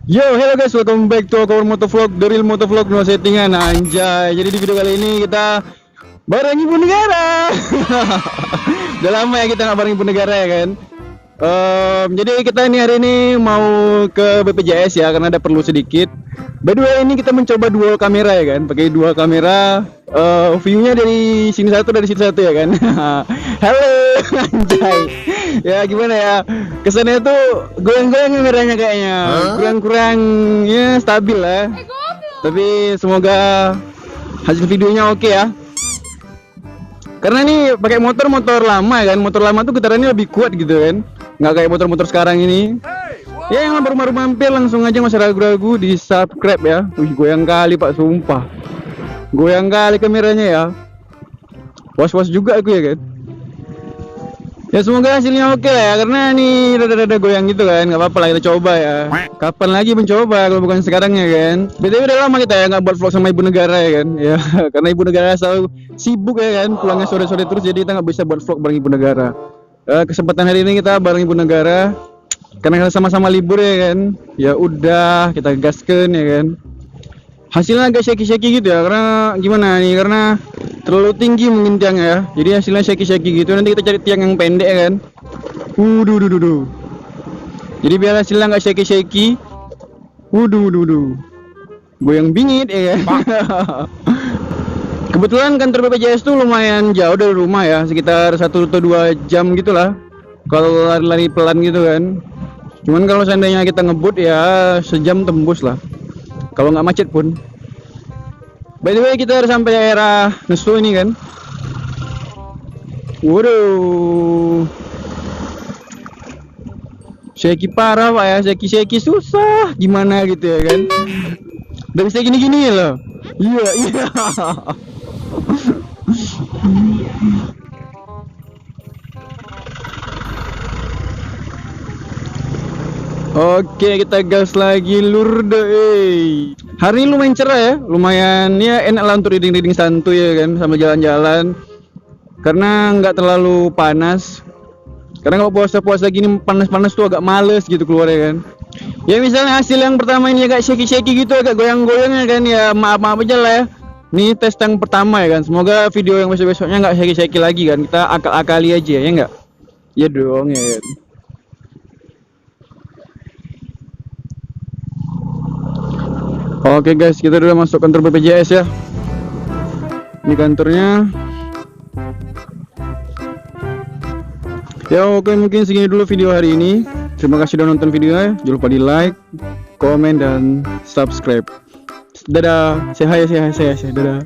Yo, hello guys, welcome back to our motovlog, The Real Motovlog, no settingan, anjay. Jadi di video kali ini kita bareng Ibu Negara. Udah lama ya kita nggak bareng Ibu Negara ya kan. Jadi kita ini hari ini mau ke BPJS ya karena ada perlu sedikit. By the way ini kita mencoba dual kamera ya kan, pakai dua kamera. View-nya dari sini satu dari sini satu ya kan. Halo, anjay. Ya gimana ya? Kesannya tuh goyang-goyang kameranya kayaknya. Kurang-kurang ya stabil lah. Tapi semoga hasil videonya oke ya. Karena ini pakai motor lama kan, motor lama tuh getarannya lebih kuat gitu kan, nggak kayak motor-motor sekarang ini. Ya yang baru-baru mampir langsung aja nggak usah ragu-ragu di subscribe ya. Wih goyang kali pak, sumpah goyang kali kameranya ya. Was-was juga aku ya kan. Ya semoga hasilnya oke lah ya, karena ini rada-rada goyang gitu kan, nggak apa-apa lah kita coba ya. Kapan lagi mencoba kalau bukan sekarang ya kan. BTW udah lama kita ya nggak buat vlog sama Ibu Negara ya kan. Ya karena Ibu Negara selalu sibuk ya kan, pulangnya sore-sore terus jadi kita nggak bisa buat vlog bareng Ibu Negara. Kesempatan hari ini kita bareng Ibu Negara karena kita sama-sama libur ya kan. Ya udah kita gaskan ya kan. Hasilnya agak shaky-shaky gitu ya, karena gimana nih, karena terlalu tinggi mungkin tiangnya ya, jadi hasilnya shaky-shaky gitu. Nanti kita cari tiang yang pendek ya kan. Duh. Jadi biar hasilnya nggak shaky-shaky. Duh. Goyang bingit ya kan. Kebetulan kantor BPJS tuh lumayan jauh dari rumah ya, sekitar 1 atau 2 jam gitulah kalau lari-lari pelan gitu kan. Cuman kalau seandainya kita ngebut ya sejam tembus lah kalau nggak macet pun. By the way kita udah sampai daerah Nesu ini kan. Waduh, shaky parah pak ya, shaky susah gimana gitu ya kan. Udah bisa gini-gini loh. Iya. Oke kita gas lagi lur deh. Hari ini lumayan cerah ya, lumayan ya enak lah untuk reading santuy ya kan, sambil jalan-jalan. Karena nggak terlalu panas. Karena kalau puasa-puasa gini panas-panas tuh agak males gitu keluar ya kan. Ya misalnya hasil yang pertama ini agak shaky gitu, agak goyang-goyang ya kan, ya maaf aja lah ya. Ini tes yang pertama ya kan. Semoga video yang besok-besoknya nggak shaky lagi kan. Kita akal-akali aja ya nggak? Ya dong ya kan? Oke guys, kita udah masuk kantor BPJS ya. Ini kantornya. Ya oke, mungkin segini dulu video hari ini. Terima kasih udah nonton videonya. Jangan lupa di like, komen, dan subscribe. Dadah, say hi. Dadah.